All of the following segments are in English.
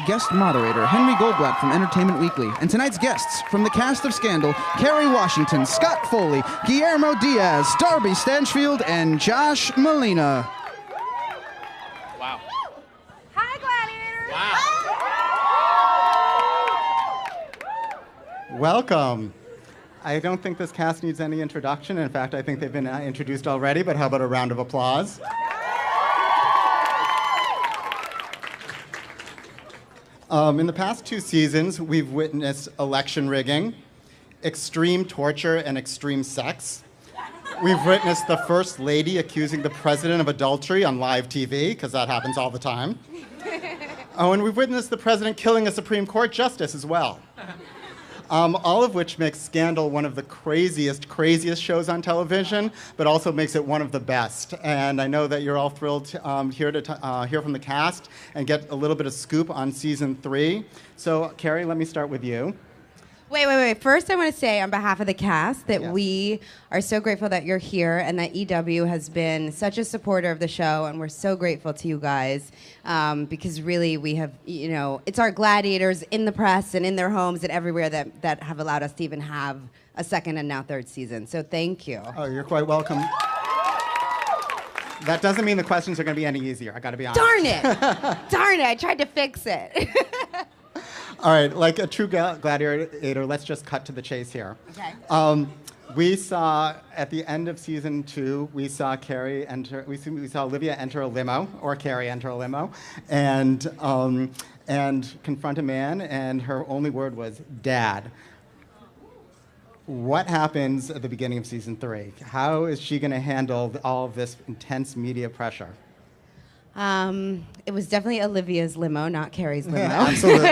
guest moderator, Henry Goldblatt from Entertainment Weekly. And tonight's guests, from the cast of Scandal, Kerry Washington, Scott Foley, Guillermo Diaz, Darby Stanchfield, and Josh Malina. Wow. Hi, gladiators. Wow. Welcome. I don't think this cast needs any introduction. In fact, I think they've been introduced already, but how about a round of applause? In the past 2 seasons, we've witnessed election rigging, extreme torture, and extreme sex. We've witnessed the First Lady accusing the President of adultery on live TV, because that happens all the time. Oh, and we've witnessed the President killing a Supreme Court justice as well. All of which makes Scandal one of the craziest shows on television, but also makes it one of the best. And I know that you're all thrilled to hear from the cast and get a little bit of scoop on season 3. So, Kerry, let me start with you. Wait. First, I want to say on behalf of the cast that Yes. we are so grateful that you're here and that EW has been such a supporter of the show, and we're so grateful to you guys because really we have, it's our gladiators in the press and in their homes and everywhere that have allowed us to even have a second and now third season. So thank you. Oh, you're quite welcome. That doesn't mean the questions are going to be any easier, I got to be honest. Darn it! Darn it, I tried to fix it. All right, like a true gladiator, let's just cut to the chase here. Okay. We saw at the end of season 2, we saw Kerry enter. We saw Olivia enter a limo, or Kerry enter a limo, and confront a man, and her only word was "Dad." What happens at the beginning of season 3? How is she going to handle all of this intense media pressure? It was definitely Olivia's limo, not Kerry's limo. Absolutely.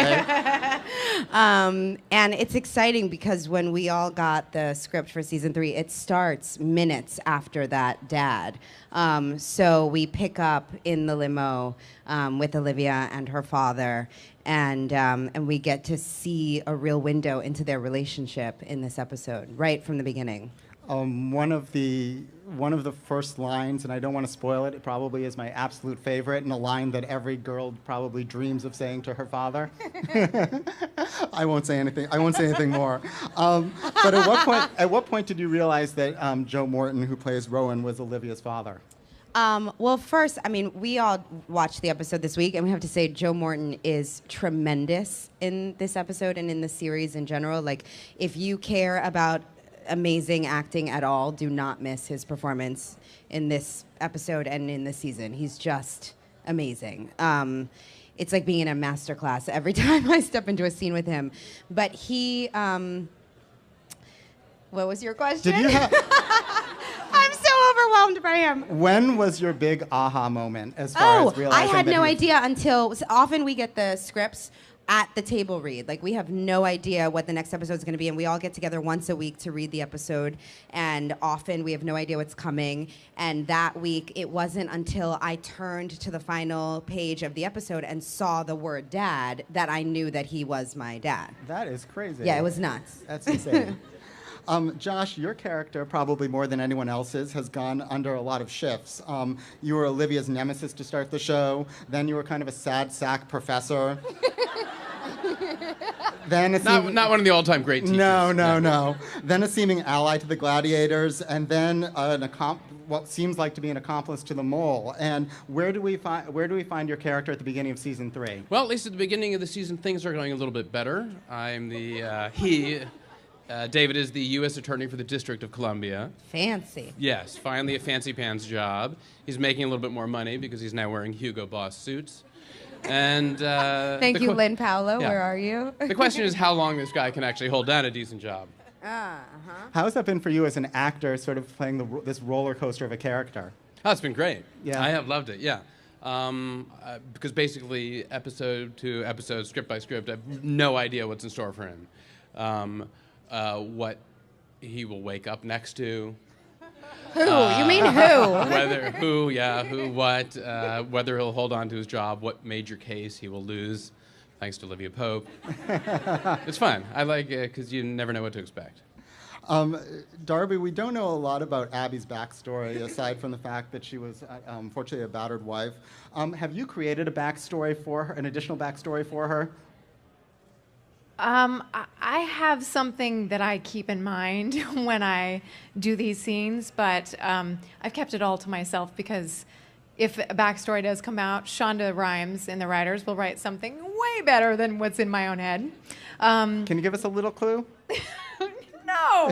And it's exciting because when we all got the script for season 3, it starts minutes after that dad. So we pick up in the limo with Olivia and her father, and we get to see a real window into their relationship in this episode, right from the beginning. One of the first lines, and I don't want to spoil it, it probably is my absolute favorite, and a line that every girl probably dreams of saying to her father. I won't say anything more. But at what point did you realize that Joe Morton, who plays Rowan, was Olivia's father? Well, first, we all watched the episode this week, and we have to say Joe Morton is tremendous in this episode and in the series in general. Like, if you care about amazing acting at all, do not miss his performance in this episode and in this season. He's just amazing. It's like being in a master class every time I step into a scene with him. But he, what was your question? Did you I'm so overwhelmed by him. When was your big aha moment as far as realizing I had that no he- idea until, often we get the scripts at the table read. Like, we have no idea what the next episode is going to be, and we all get together once a week to read the episode, and often we have no idea what's coming. And that week, it wasn't until I turned to the final page of the episode and saw the word dad that I knew that he was my dad. That is crazy. Yeah, it was nuts. That's insane. Josh, your character, probably more than anyone else's, has gone under a lot of shifts. You were Olivia's nemesis to start the show. Then you were kind of a sad sack professor. Then Not one of the all-time great teachers. No. Then a seeming ally to the gladiators, and then what seems like to be an accomplice to the mole. And where do we find your character at the beginning of season 3? Well, at least at the beginning of the season, things are going a little bit better. I'm the David is the U.S. Attorney for the District of Columbia. Fancy. Yes, finally a fancy pants job. He's making a little bit more money because he's now wearing Hugo Boss suits. And Thank you, Lynn Paolo. Yeah. Where are you? The question is how long this guy can actually hold down a decent job. How has that been for you as an actor, sort of playing this roller coaster of a character? Oh, it's been great. Yeah. I have loved it, yeah. Because basically, episode to episode, script by script, I have no idea what's in store for him. What he will wake up next to. Who? You mean who? Whether he'll hold on to his job, what major case he will lose, thanks to Olivia Pope. It's fun. I like it because you never know what to expect. Darby, we don't know a lot about Abby's backstory, aside from the fact that she was, unfortunately, a battered wife. Have you created a backstory for her, an additional backstory for her? I have something that I keep in mind when I do these scenes, but I've kept it all to myself because if a backstory does come out, Shonda Rhimes and the writers will write something way better than what's in my own head. Can you give us a little clue? No.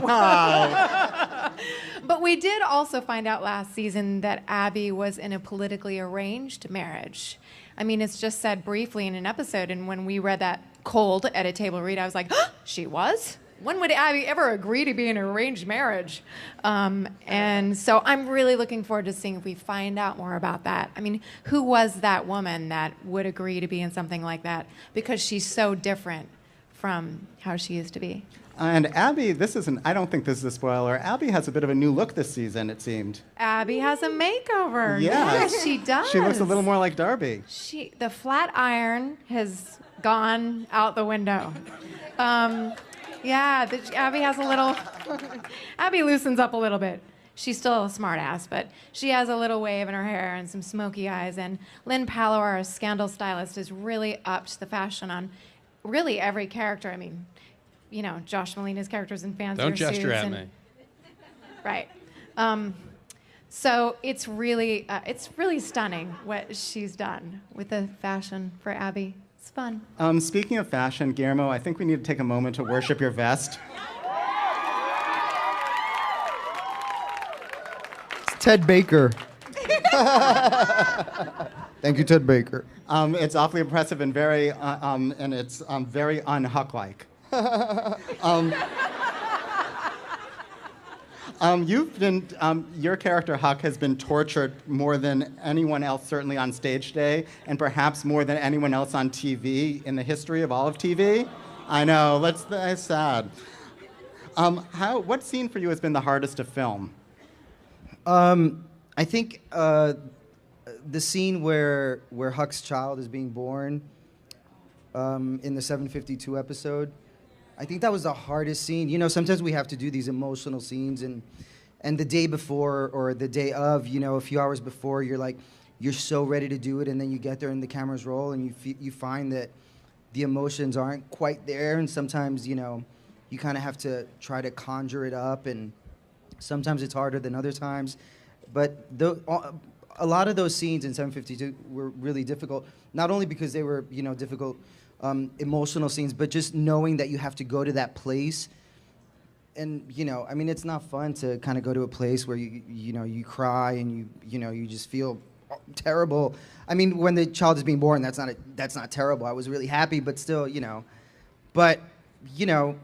But we did also find out last season that Abby was in a politically arranged marriage. I mean, it's just said briefly in an episode, and when we read that cold at a table read, I was like, she was? When would Abby ever agree to be in an arranged marriage? And so I'm really looking forward to seeing if we find out more about that. I mean, who was that woman that would agree to be in something like that? Because she's so different from how she used to be. And Abby, I don't think this is a spoiler. Abby has a bit of a new look this season, it seemed. Abby has a makeover. Yeah. Yes, she does. She looks a little more like Darby. The flat iron has gone out the window. Abby has a little... Abby loosens up a little bit. She's still a smart ass, but she has a little wave in her hair and some smoky eyes. And Lynn Pallow, our scandal stylist, has really upped the fashion on really every character. I mean, you know, Josh Malina's characters in fancier Don't gesture suits at and, me. Right. So it's really stunning what she's done with the fashion for Abby. It's fun. Speaking of fashion, Guillermo, I think we need to take a moment to worship your vest. It's Ted Baker. Thank you, Ted Baker. It's awfully impressive and very, and it's very un-Huck-like. Your character Huck has been tortured more than anyone else, certainly on stage today, and perhaps more than anyone else on TV in the history of all of TV. I know, that's sad. What scene for you has been the hardest to film? I think the scene where Huck's child is being born in the 752 episode. I think that was the hardest scene. You know, sometimes we have to do these emotional scenes, and the day before or the day of, you know, a few hours before, you're so ready to do it, and then you get there and the cameras roll, and you find that the emotions aren't quite there, and sometimes, you know, you kind of have to try to conjure it up, and sometimes it's harder than other times. But a lot of those scenes in 752 were really difficult, not only because they were, you know, difficult emotional scenes, but just knowing that you have to go to that place. And, you know, I mean, it's not fun to kind of go to a place where you cry and you just feel terrible. I mean, when the child is being born, that's not terrible. I was really happy, but still, you know. But, you know,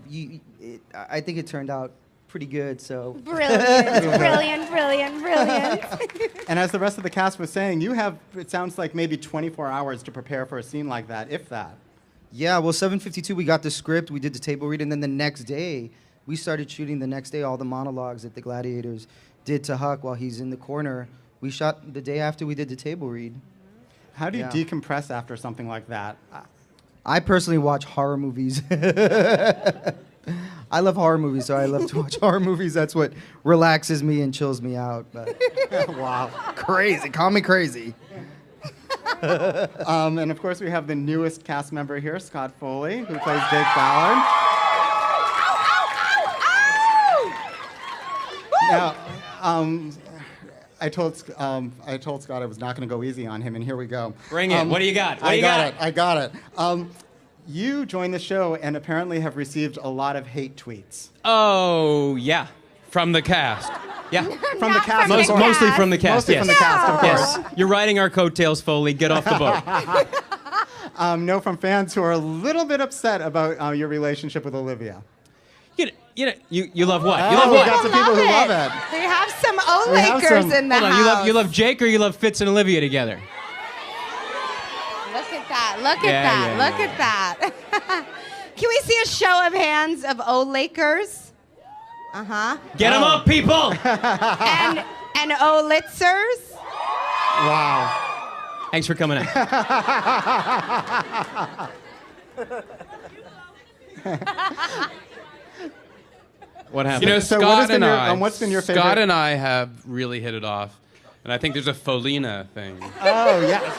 I think it turned out pretty good, so. Brilliant. And as the rest of the cast was saying, you have, it sounds like maybe 24 hours to prepare for a scene like that, if that. Yeah, well, 752, we got the script, we did the table read, and then the next day, we started shooting the next day all the monologues that the gladiators did to Huck while he's in the corner. We shot the day after we did the table read. How do you decompress after something like that? I personally watch horror movies. I love horror movies, so I love to watch horror movies. That's what relaxes me and chills me out. But Wow. Crazy. Call me crazy. And of course, we have the newest cast member here, Scott Foley, who plays Jake Ballard. Now, I told Scott I was not going to go easy on him, and here we go. Bring it. What do you got? I got it. You joined the show and apparently have received a lot of hate tweets. Oh, yeah. From the cast. Yeah. From the cast. Mostly from the cast, Mostly yes. from the cast, of course. Yes. You're riding our coattails, Foley. Get off the boat. No, from fans who are a little bit upset about your relationship with Olivia. You love what? You Oh, love we what? got some people who love it. They have some We have O-Lakers some- in the Hold on. house. You love Jake or you love Fitz and Olivia together? Look at that. Look Yeah, at that. yeah, Look yeah. at that. Can we see a show of hands of O-Lakers? Uh-huh. Get them up, people! And O-Litzers? Wow. Thanks for coming out. What happened? You know, So what Scott has been and your- I. what's been your favorite- Scott and I have really hit it off, and I think there's a Folina thing Oh, yes.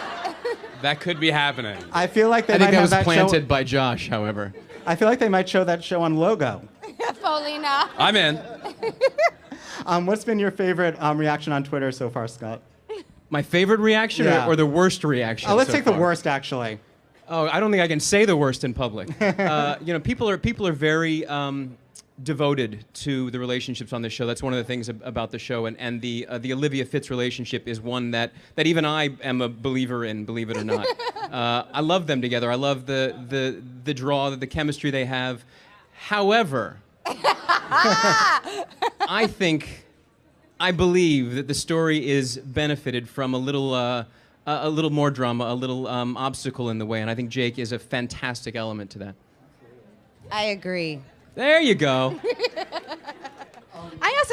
that could be happening. I feel like they I think might that have was show. planted by Josh, however. I feel like they might show that show on Logo. Folina. I'm in. What's been your favorite reaction on Twitter so far, Scott? My favorite reaction Yeah. or the worst reaction? Let's so take the far? worst, actually. Oh, I don't think I can say the worst in public. You know, people are very devoted to the relationships on the show. That's one of the things about the show, and the Olivia Fitz relationship is one that even I am a believer in, believe it or not. I love them together. I love the draw, the chemistry they have. However, I believe that the story is benefited from a little more drama, a little obstacle in the way, and I think Jake is a fantastic element to that. I agree. There you go.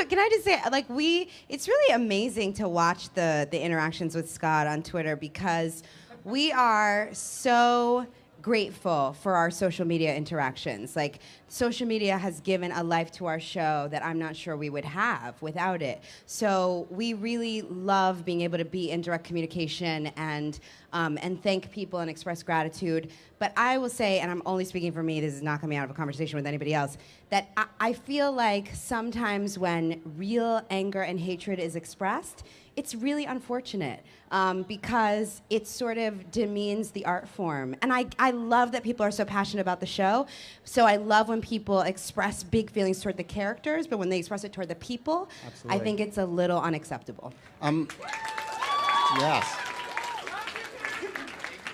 Can I just say, like, it's really amazing to watch the interactions with Scott on Twitter because we are so grateful for our social media interactions. Like, social media has given a life to our show that I'm not sure we would have without it. So we really love being able to be in direct communication and thank people and express gratitude. But I will say, and I'm only speaking for me, this is not coming out of a conversation with anybody else, that I feel like sometimes when real anger and hatred is expressed, it's really unfortunate because it sort of demeans the art form. And I love that people are so passionate about the show. So I love when people express big feelings toward the characters, but when they express it toward the people, Absolutely. I think it's a little unacceptable. Yes.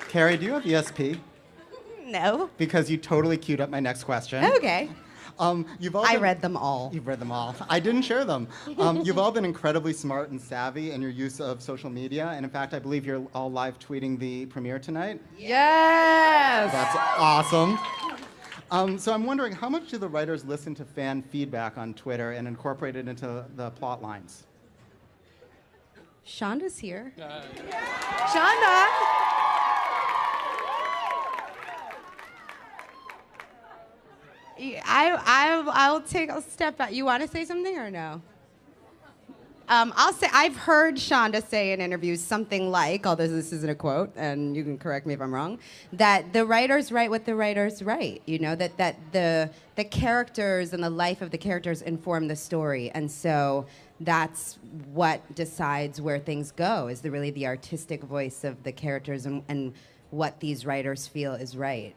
Kerry, do you have ESP? No. Because you totally queued up my next question. Okay. You've all I been- read them all. You've read them all. I didn't share them. You've all been incredibly smart and savvy in your use of social media. And in fact, I believe you're all live tweeting the premiere tonight. Yes. That's awesome. So I'm wondering, how much do the writers listen to fan feedback on Twitter and incorporate it into the plot lines? Shonda's here. Shonda. I'll take a step back. You want to say something or no? I'll say I've heard Shonda say in interviews something like, although this isn't a quote, and you can correct me if I'm wrong, that the writers write what the writers write. You know, that the characters and the life of the characters inform the story, and so that's what decides where things go. Is really the artistic voice of the characters and what these writers feel is right.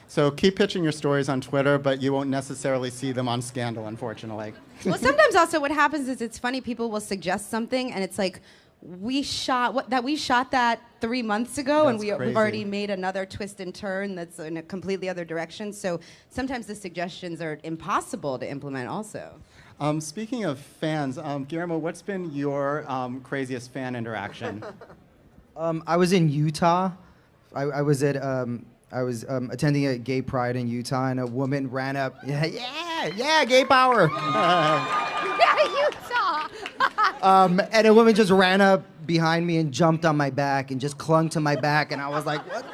So keep pitching your stories on Twitter, but you won't necessarily see them on Scandal, unfortunately. Well, sometimes also what happens is it's funny. People will suggest something, and it's like, we shot that 3 months ago, and That's we've crazy. already made another twist and turn that's in a completely other direction. So sometimes the suggestions are impossible to implement. Also, Speaking of fans, Guillermo, what's been your craziest fan interaction? I was in Utah. I was attending a gay pride in Utah, and a woman ran up. Yeah, gay power. Utah. And a woman just ran up behind me and jumped on my back and just clung to my back, and I was like, what?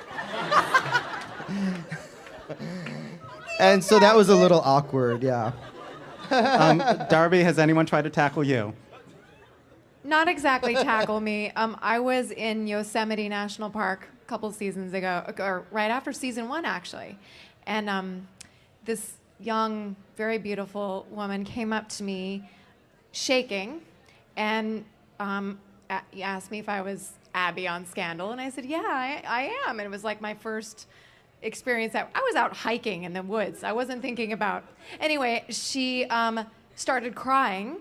And so that was a little awkward, yeah. Darby, has anyone tried to tackle you? Not exactly tackle me. I was in Yosemite National Park a couple seasons ago, or right after season 1, actually. And this young, very beautiful woman came up to me, shaking, and asked me if I was Abby on Scandal. And I said, yeah, I am. And it was like my first experience. I was out hiking in the woods. I wasn't thinking about... Anyway, she started crying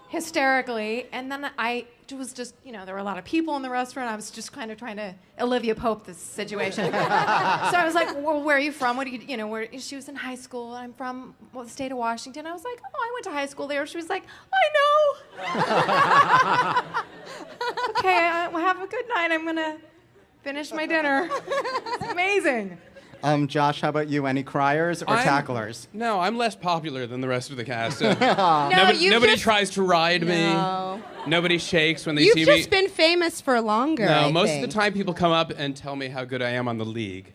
hysterically, and then I was just, there were a lot of people in the restaurant. I was just kind of trying to Olivia Pope this situation. So I was like, well, where are you from? What do you, where? She was in high school. I'm from the state of Washington. I was like, oh, I went to high school there. She was like, I know. Okay, well, have a good night. I'm going to finish my dinner. It's amazing. Josh, how about you? Any criers or tacklers? No, I'm less popular than the rest of the cast. Nobody tries to ride me. Nobody shakes when they see You've me. just been famous for longer. No, I most think. of the time people come up and tell me how good I am on the league.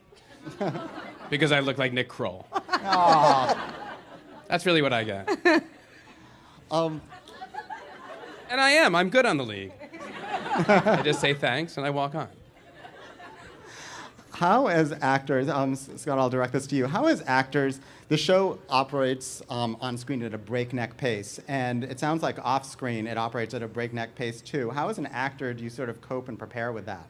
Because I look like Nick Kroll. That's really what I get. Um, And I am. I'm good on the league. I just say thanks and I walk on. How, as actors, Scott, I'll direct this to you. How, as actors, the show operates on screen at a breakneck pace, and it sounds like off screen it operates at a breakneck pace too. How, as an actor, do you sort of cope and prepare with that?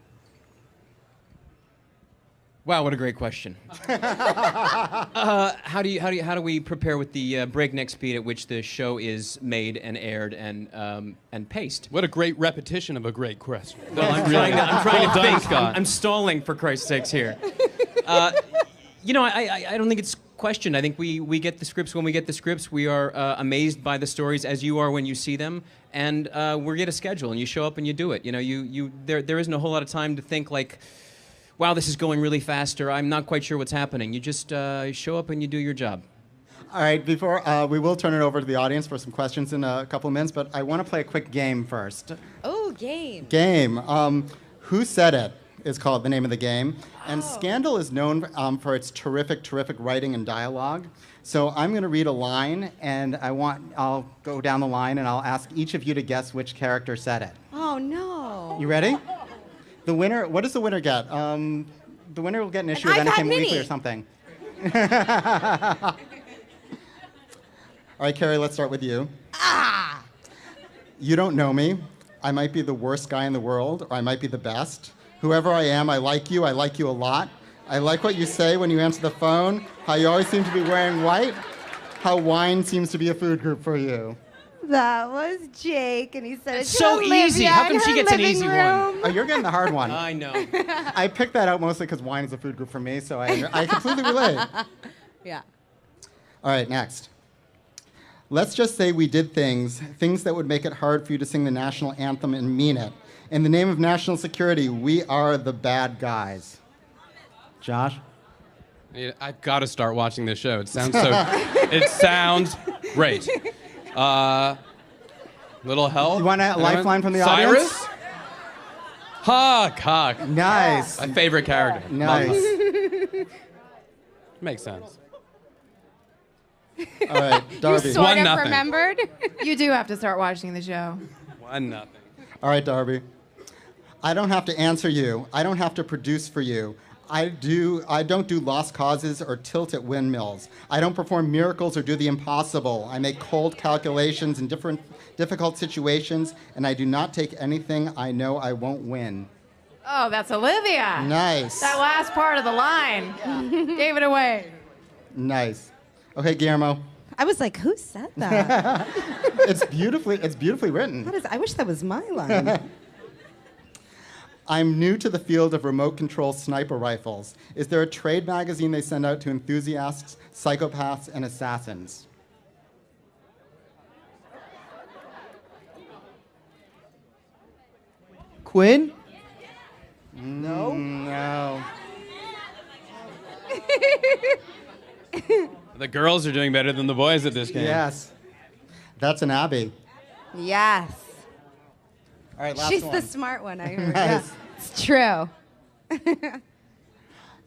Wow, what a great question. How do we prepare with the breakneck speed at which the show is made and aired and paced? What a great repetition of a great question. Well, I'm trying to Well done, think. Scott. I'm stalling, for Christ's sakes, here. You know, I don't think it's questioned. I think we get the scripts when we get the scripts. We are amazed by the stories as you are when you see them, and we get a schedule, and you show up and you do it. You know, there isn't a whole lot of time to think like, wow, this is going really fast, or I'm not quite sure what's happening. You just show up and you do your job. All right, before we will turn it over to the audience for some questions in a couple of minutes, but I want to play a quick game first. Oh, game. Game. Who Said It is called the name of the game. And Scandal is known for its terrific writing and dialogue. So I'm going to read a line, and I'll go down the line, and I'll ask each of you to guess which character said it. Oh, no. You ready? The winner, what does the winner get? The winner will get an issue of iPad Entertainment Mini. Weekly or something. All right, Kerry, let's start with you. You don't know me. I might be the worst guy in the world, or I might be the best. Whoever I am, I like you a lot. I like what you say when you answer the phone, how you always seem to be wearing white, how wine seems to be a food group for you. That was Jake, and he said it's so easy. How come she gets an easy one? Oh, you're getting the hard one. I know. I picked that out mostly because wine is a food group for me, so I completely relate. Yeah. All right, next. Let's just say we did things that would make it hard for you to sing the national anthem and mean it. In the name of national security, we are the bad guys. Josh? I've got to start watching this show. It sounds it sounds great. Little help? You want a lifeline from the Cyrus? audience? Hawk. Nice. My favorite character. Nice. Makes sense. All right, Darby. You sort of 1-0. remembered? You do have to start watching the show. 1-0. All right, Darby. I don't have to answer you. I don't have to produce for you. I don't do lost causes or tilt at windmills. I don't perform miracles or do the impossible. I make cold calculations in difficult situations, and I do not take anything I know I won't win. Oh, that's Olivia. Nice. That last part of the line gave it away. Nice. Okay, Guillermo. I was like, who said that? It's beautifully written. I wish that was my line. I'm new to the field of remote control sniper rifles. Is there a trade magazine they send out to enthusiasts, psychopaths, and assassins? Quinn? No. No. The girls are doing better than the boys at this game. Yes. That's an Abby. Yes. All right, last She's one. the smart one, I heard. Nice. Yeah. It's true.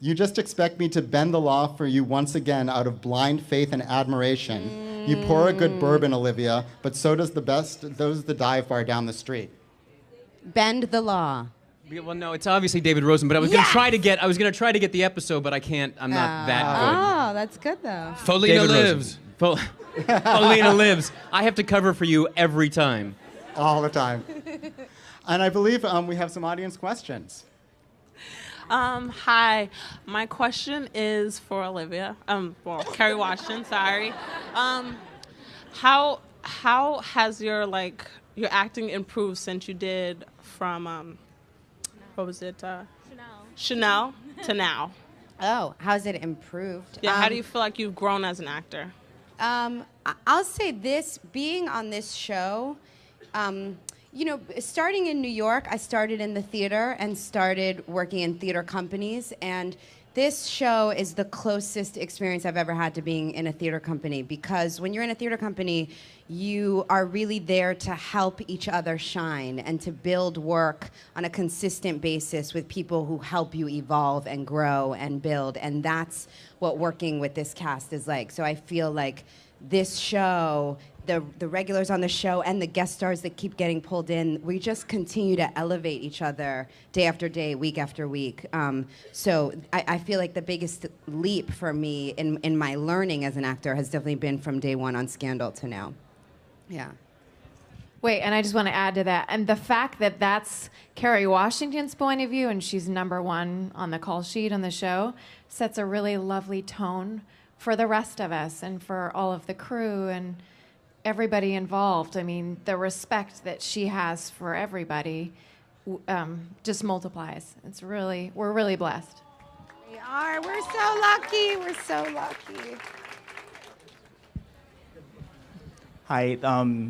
You just expect me to bend the law for you once again out of blind faith and admiration. You pour a good bourbon, Olivia, but so does the dive bar down the street. Bend the law. Well, no, it's obviously David Rosen, but I was going to try to get the episode, but I can't. I'm not that good. Oh, that's good though. Folina David lives. Rosen. Malina lives. I have to cover for you every time. All the time. And I believe we have some audience questions. Hi, my question is for Olivia. Kerry Washington. Sorry. How has your acting improved since you did from what was it? Chanel to now. Oh, how's it improved? Yeah. How do you feel like you've grown as an actor? I'll say this: being on this show. Starting in New York, I started in the theater and started working in theater companies. And this show is the closest experience I've ever had to being in a theater company, because when you're in a theater company, you are really there to help each other shine and to build work on a consistent basis with people who help you evolve and grow and build. And that's what working with this cast is like. So I feel like this show the regulars on the show and the guest stars that keep getting pulled in, we just continue to elevate each other day after day, week after week. So I feel like the biggest leap for me in my learning as an actor has definitely been from day one on Scandal to now. Yeah. Wait, and I just want to add to that. And the fact that that's Kerry Washington's point of view and she's number one on the call sheet on the show sets a really lovely tone for the rest of us and for all of the crew and everybody involved. I mean, the respect that she has for everybody just multiplies. We're really blessed. We are. We're so lucky. We're so lucky. Hi,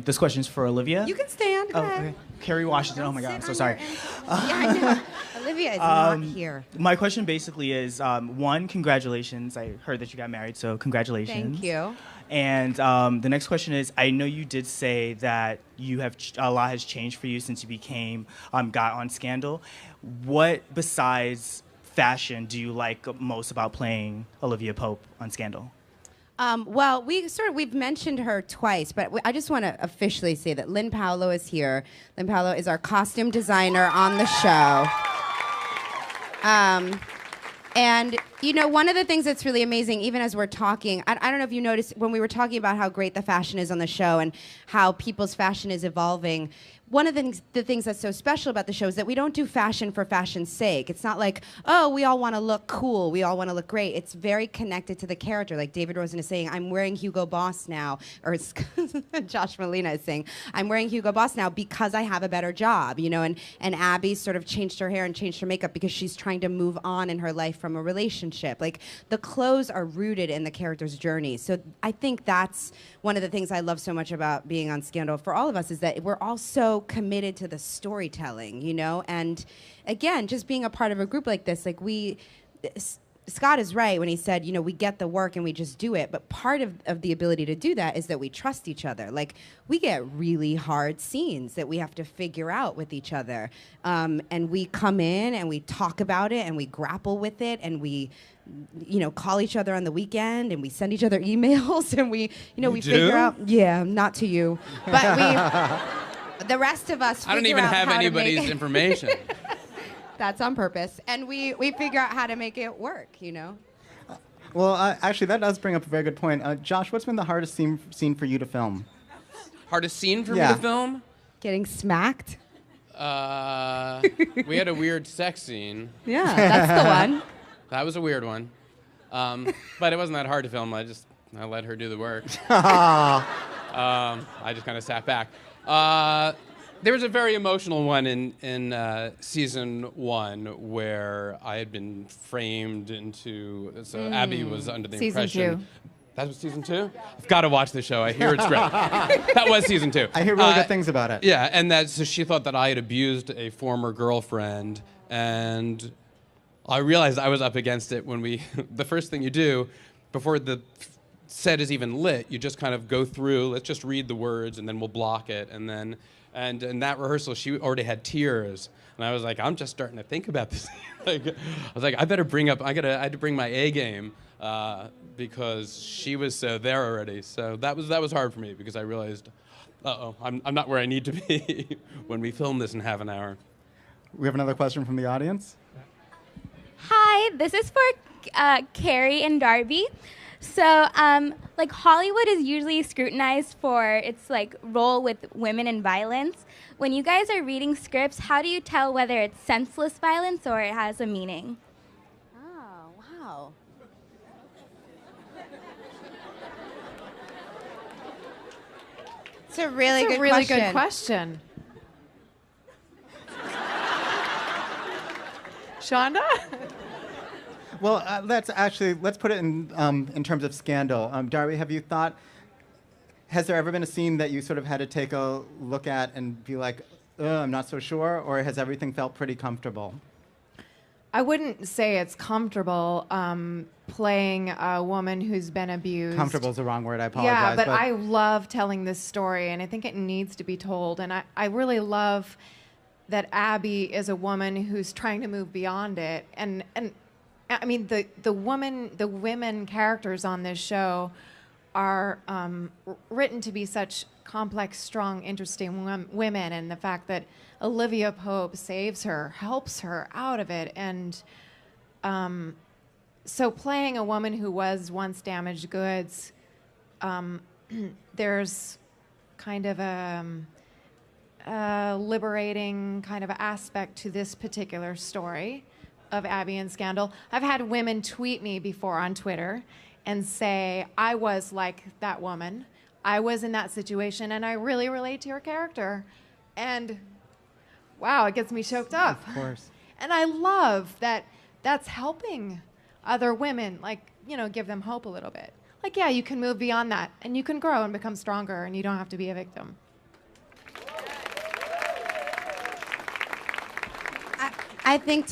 this question is for Olivia. You can stand. Go ahead. Okay. Kerry Washington. Oh my God, I'm so sorry. Yeah, I know. Olivia is not here. My question basically is, one, congratulations. I heard that you got married, so congratulations. Thank you. And the next question is, I know you did say that you have a lot has changed for you since you got on Scandal. What besides fashion do you like most about playing Olivia Pope on Scandal? Well, we've mentioned her twice, but I just want to officially say that Lynn Paolo is here. Lynn Paolo is our costume designer on the show. And, you know, one of the things that's really amazing, even as we're talking, I don't know if you noticed when we were talking about how great the fashion is on the show and how people's fashion is evolving, one of the things that's so special about the show is that we don't do fashion for fashion's sake. It's not like, oh, we all want to look cool, we all want to look great. It's very connected to the character. Like David Rosen is saying, I'm wearing Hugo Boss now, or Josh Malina is saying, I'm wearing Hugo Boss now because I have a better job, you know, and Abby sort of changed her hair and changed her makeup because she's trying to move on in her life from a relationship. Like, the clothes are rooted in the character's journey. So I think that's one of the things I love so much about being on Scandal for all of us, is that we're all so committed to the storytelling, you know? And again, just being a part of a group like this, like Scott is right when he said, you know, we get the work and we just do it. But part of the ability to do that is that we trust each other. Like, we get really hard scenes that we have to figure out with each other. And we come in and we talk about it and we grapple with it and we, you know, call each other on the weekend and we send each other emails and we, you know, we figure out. Yeah, not to you. But the rest of us figure out I don't even have anybody's information. That's on purpose. And we figure out how to make it work, you know? Well, actually, that does bring up a very good point. Josh, what's been the hardest scene for you to film? Hardest scene for me to film? Getting smacked? We had a weird sex scene. Yeah, that's the one. That was a weird one. But it wasn't that hard to film. I let her do the work. I just kind of sat back. There was a very emotional one in season 1 where I had been framed into. So Abby was under the season impression. 2. That was season 2? I've got to watch the show. I hear it's great. That was season 2. I hear really good things about it. Yeah, and so she thought that I had abused a former girlfriend, and I realized I was up against it when the first thing you do before the set is even lit, you just kind of go through, let's just read the words and then we'll block it. And then, and in that rehearsal, she already had tears. And I was like, I'm just starting to think about this. I was like, I had to bring my A game because she was so there already. So that was hard for me because I realized, I'm not where I need to be when we film this in half an hour. We have another question from the audience. Hi, this is for Kerry and Darby. So, like, Hollywood is usually scrutinized for its, like, role with women in violence. When you guys are reading scripts, how do you tell whether it's senseless violence or it has a meaning? Oh, wow. It's a really good question. Shonda? Well, let's put it in terms of Scandal. Darby, have you thought, has there ever been a scene that you sort of had to take a look at and be like, I'm not so sure, or has everything felt pretty comfortable? I wouldn't say it's comfortable playing a woman who's been abused. Comfortable is the wrong word, I apologize. Yeah, but I love telling this story, and I think it needs to be told. And I really love that Abby is a woman who's trying to move beyond it. And I mean, the women characters on this show are written to be such complex, strong, interesting women, and the fact that Olivia Pope saves her, helps her out of it, and so playing a woman who was once damaged goods, there's kind of a liberating kind of aspect to this particular story of Abby and Scandal. I've had women tweet me before on Twitter and say, I was like that woman. I was in that situation, and I really relate to your character. And wow, it gets me choked up. Of course. And I love that that's helping other women, like, you know, give them hope a little bit. Like, yeah, you can move beyond that, and you can grow and become stronger, and you don't have to be a victim. I think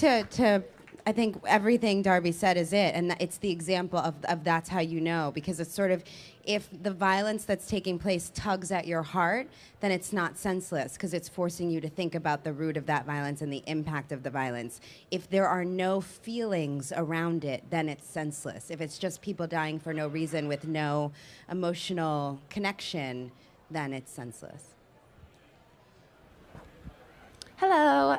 I think everything Darby said is it, and it's the example of that's how you know, because it's sort of, if the violence that's taking place tugs at your heart, then it's not senseless, because it's forcing you to think about the root of that violence and the impact of the violence. If there are no feelings around it, then it's senseless. If it's just people dying for no reason with no emotional connection, then it's senseless. Hello.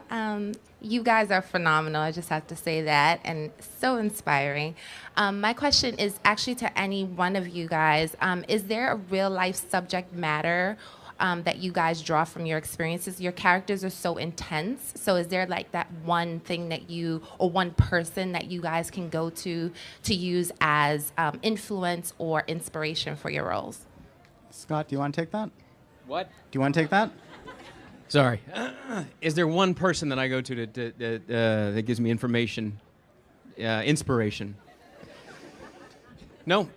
You guys are phenomenal. I just have to say that, and so inspiring. My question is actually to any one of you guys. Is there a real life subject matter that you guys draw from your experiences? Your characters are so intense. So is there like that one thing that you, or one person that you guys can go to use as influence or inspiration for your roles? Scott, do you want to take that? What? Do you want to take that? Sorry. Is there one person that I go to that gives me information, inspiration? No.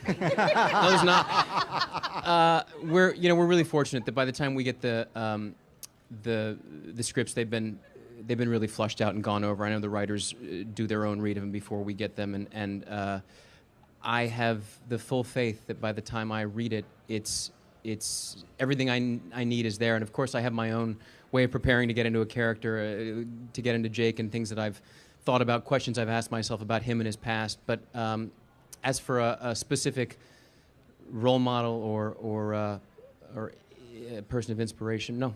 No, there's not. We're really fortunate that by the time we get the scripts, they've been really flushed out and gone over. I know the writers do their own read of them before we get them, and I have the full faith that by the time I read it, it's everything I need is there. And of course I have my own way of preparing to get into a character, to get into Jake, and things that I've thought about, questions I've asked myself about him and his past. But as for a specific role model or a person of inspiration, no,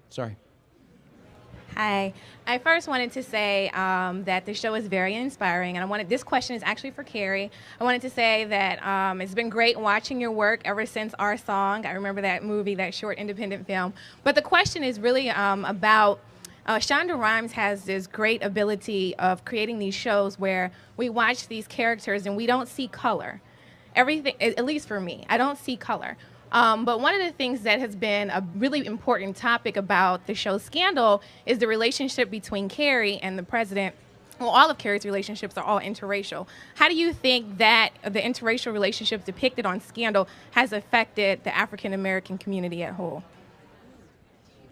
sorry. Hi. I first wanted to say that the show is very inspiring, and this question is actually for Kerry. I wanted to say that it's been great watching your work ever since Our Song. I remember that movie, that short independent film. But the question is really about Shonda Rhimes has this great ability of creating these shows where we watch these characters and we don't see color. Everything, at least for me, I don't see color. But one of the things that has been a really important topic about the show Scandal is the relationship between Kerry and the president. Well, all of Kerry's relationships are all interracial. How do you think that the interracial relationship depicted on Scandal has affected the African-American community at whole?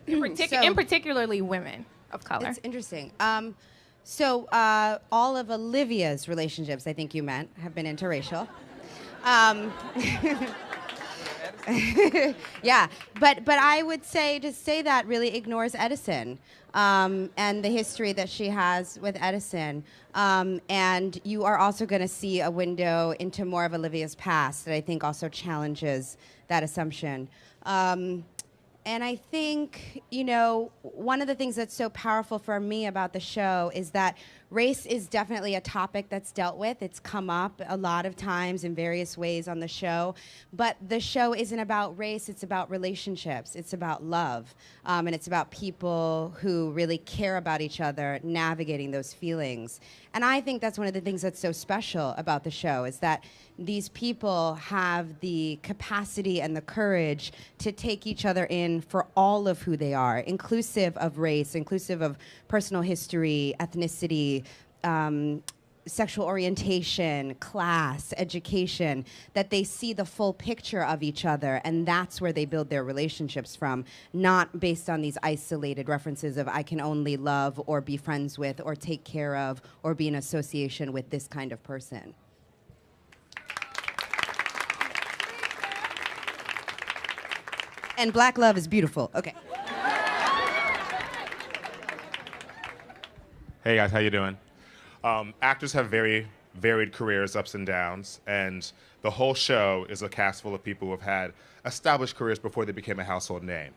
In particularly women of color. It's interesting. So all of Olivia's relationships, I think you meant, have been interracial. Yeah, but I would say to say that really ignores Edison and the history that she has with Edison. And you are also going to see a window into more of Olivia's past that I think also challenges that assumption. And I think, you know, one of the things that's so powerful for me about the show is that race is definitely a topic that's dealt with. It's come up a lot of times in various ways on the show. But the show isn't about race, it's about relationships. It's about love. And it's about people who really care about each other, navigating those feelings. And I think that's one of the things that's so special about the show, is that these people have the capacity and the courage to take each other in for all of who they are, inclusive of race, inclusive of personal history, ethnicity, sexual orientation, class, education, that they see the full picture of each other, and that's where they build their relationships from, not based on these isolated references of I can only love or be friends with or take care of or be in association with this kind of person. And black love is beautiful. Okay. Hey guys, how you doing? Actors have very varied careers, ups and downs, and the whole show is a cast full of people who have had established careers before they became a household name.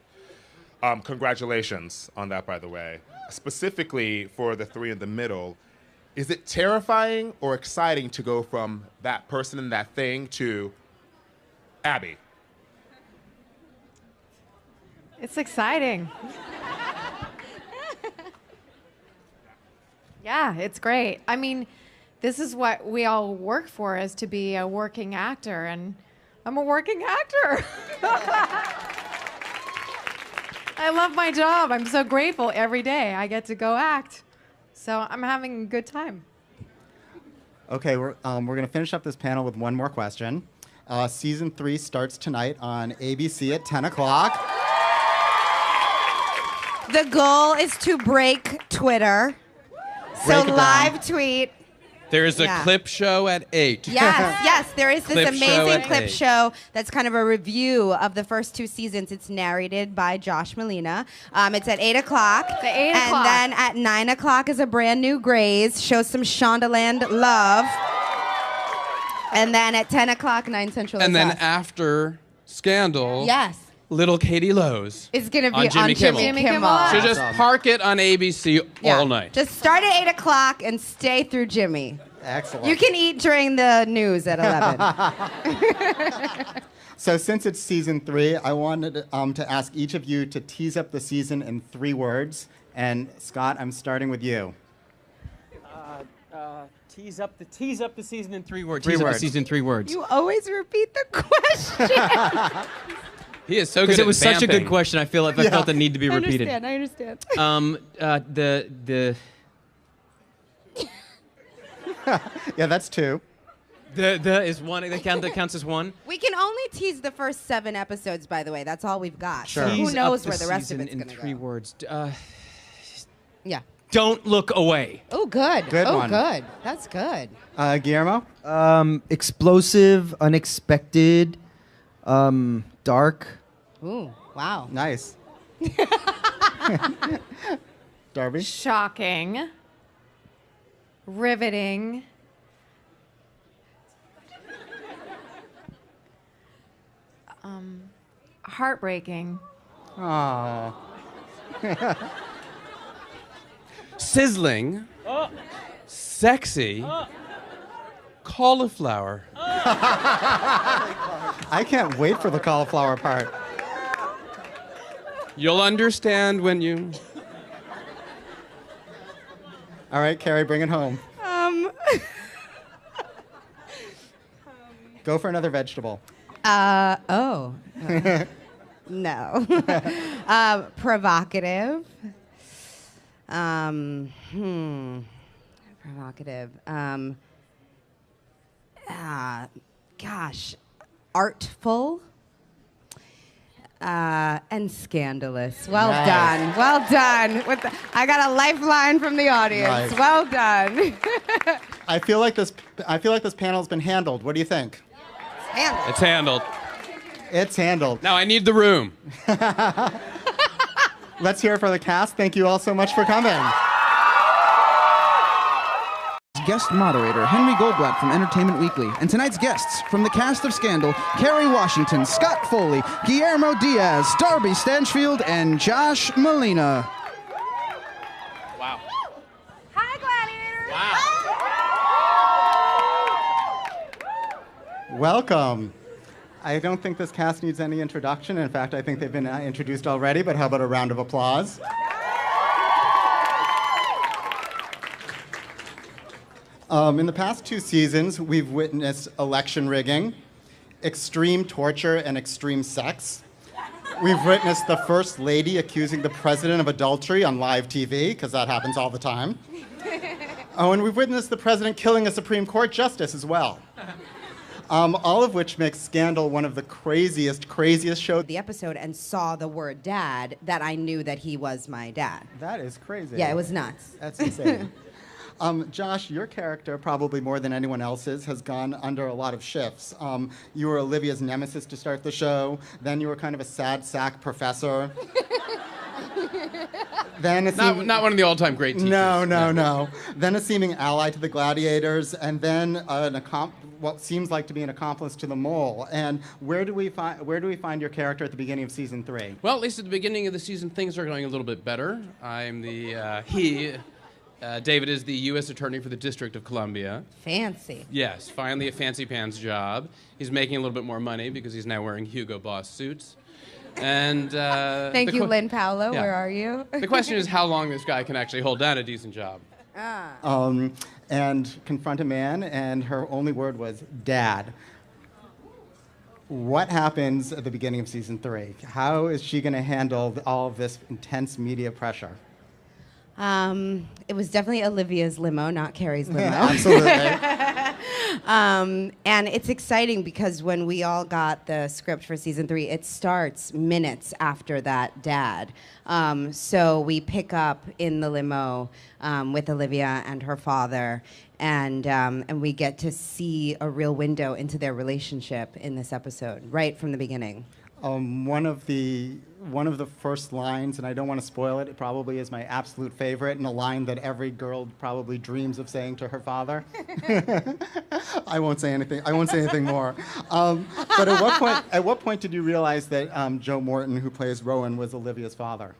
Congratulations on that, by the way. Specifically for the three in the middle, is it terrifying or exciting to go from that person and that thing to Abby? It's exciting. Yeah, it's great. I mean, this is what we all work for, is to be a working actor, and I'm a working actor. I love my job. I'm so grateful every day I get to go act. So I'm having a good time. Okay, we're going to finish up this panel with one more question. Season 3 starts tonight on ABC at 10 o'clock. The goal is to break Twitter. So Break it live down. tweet. There's a Yeah. clip show at 8. Yes, there is this Clip show amazing at clip 8. show that's kind of a review of the first 2 seasons. It's narrated by Josh Malina. It's at 8 o'clock. It's at 8 o'clock. And then at 9 o'clock is a brand new Grays. Shows some Shondaland love. And then at 10 o'clock, 9 Central And is then us. after Scandal, Yes. little Katie Lowe's It's going to be on Jimmy Kimmel. Kimmel. So just park it on ABC Yeah. all night. Just start at 8 o'clock and stay through Jimmy. Excellent. You can eat during the news at 11. So since it's season 3, I wanted to ask each of you to tease up the season in 3 words. And Scott, I'm starting with you. Tease up the season in 3 words. 3 Tease up words. the season in 3 words. You always repeat the question. He is so good Because at it was such a good vamping. question, I felt the need to be repeated. I understand. The Yeah, that's 2. the is one. That counts as one. We can only tease the first 7 episodes, by the way. That's all we've got. Sure. So who Tease knows up where the rest of season it's in going to 3 go. words. Yeah. Don't look away. Oh, good. Good oh, one. good. That's good. Guillermo? Explosive, unexpected, dark. Ooh, wow. Nice. Darby? Shocking. Riveting. Heartbreaking. Aww. Sizzling. Sexy. Cauliflower. I can't wait for the cauliflower part. You'll understand when you... All right, Kerry, bring it home. Go for another vegetable. No. Provocative. Provocative. Gosh. Artful. And scandalous. Well Nice. done. Well done. I got a lifeline from the audience. Nice. Well done. I feel like this panel's been handled. What do you think? It's handled. It's handled. Now I need the room. Let's hear it for the cast. Thank you all so much for coming. Guest moderator Henry Goldblatt from Entertainment Weekly, and tonight's guests from the cast of Scandal: Kerry Washington, Scott Foley, Guillermo Diaz, Darby Stanchfield, and Josh Malina. Wow. Hi, gladiators. Wow. Welcome. I don't think this cast needs any introduction. In fact, I think they've been introduced already, but how about a round of applause? In the past 2 seasons, we've witnessed election rigging, extreme torture, and extreme sex. We've witnessed the First Lady accusing the President of adultery on live TV, because that happens all the time. Oh, and we've witnessed the President killing a Supreme Court justice as well. All of which makes Scandal one of the craziest shows. The episode and saw the word dad, that I knew that he was my dad. That is crazy. Yeah, it was nuts. That's insane. Josh, your character, probably more than anyone else's, has gone under a lot of shifts. You were Olivia's nemesis to start the show. Then you were kind of a sad sack professor. then not one of the all-time great teachers. No. Then a seeming ally to the gladiators, and then what seems like to be an accomplice to the mole. And where do we find your character at the beginning of season 3? Well, at least at the beginning of the season, things are going a little bit better. I'm David is the U.S. Attorney for the District of Columbia. Fancy. Yes, finally a fancy pants job. He's making a little bit more money because he's now wearing Hugo Boss suits. And thank you, Lynn Paolo. Yeah. Where are you? The question is how long this guy can actually hold down a decent job. And confront a man, and her only word was "Dad." What happens at the beginning of season 3? How is she going to handle all of this intense media pressure? It was definitely Olivia's limo, not Kerry's limo. Absolutely. And it's exciting because when we all got the script for season 3, it starts minutes after that dad. So we pick up in the limo with Olivia and her father, and we get to see a real window into their relationship in this episode, right from the beginning. One of the first lines, and I don't want to spoil it, it probably is my absolute favorite, and a line that every girl probably dreams of saying to her father. I won't say anything more. But at what point did you realize that Joe Morton, who plays Rowan, was Olivia's father?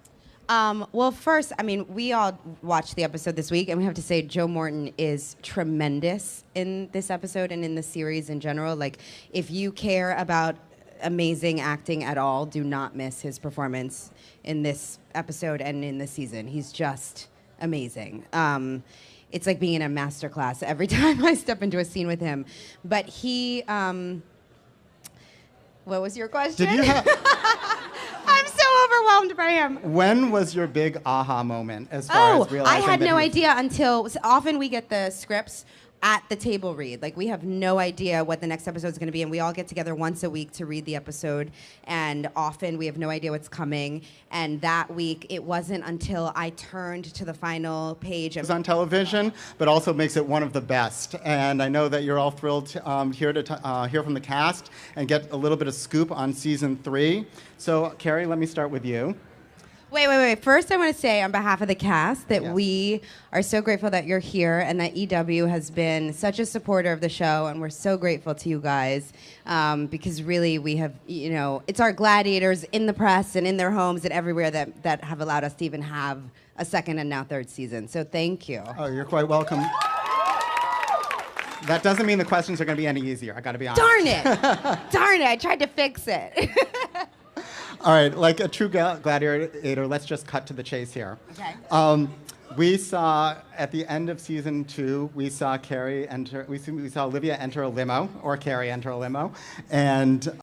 Well, first, we all watched the episode this week, and we have to say Joe Morton is tremendous in this episode and in the series in general. Like, if you care about amazing acting at all, do not miss his performance in this episode and in this season. He's just amazing. It's like being in a master class every time I step into a scene with him. But he, what was your question? Did you have... I'm so overwhelmed by him. When was your big aha moment as far as realizing I had that no idea until, often we get the scripts at the table read. Like, we have no idea what the next episode is going to be, and we all get together once a week to read the episode, and often we have no idea what's coming. And that week, it wasn't until I turned to the final page. It's on television, but also makes it one of the best. And I know that you're all thrilled to hear from the cast and get a little bit of scoop on season 3. So, Kerry, let me start with you. Wait. First, I want to say on behalf of the cast that we are so grateful that you're here and that EW has been such a supporter of the show, and we're so grateful to you guys because really we have, it's our gladiators in the press and in their homes and everywhere that have allowed us to even have a second and now third season. So thank you. Oh, you're quite welcome. That doesn't mean the questions are going to be any easier. I got to be honest. Darn it! I tried to fix it. All right, like a true gladiator, let's just cut to the chase here. Okay. We saw at the end of season 2, we saw Olivia enter a limo, or Kerry enter a limo, and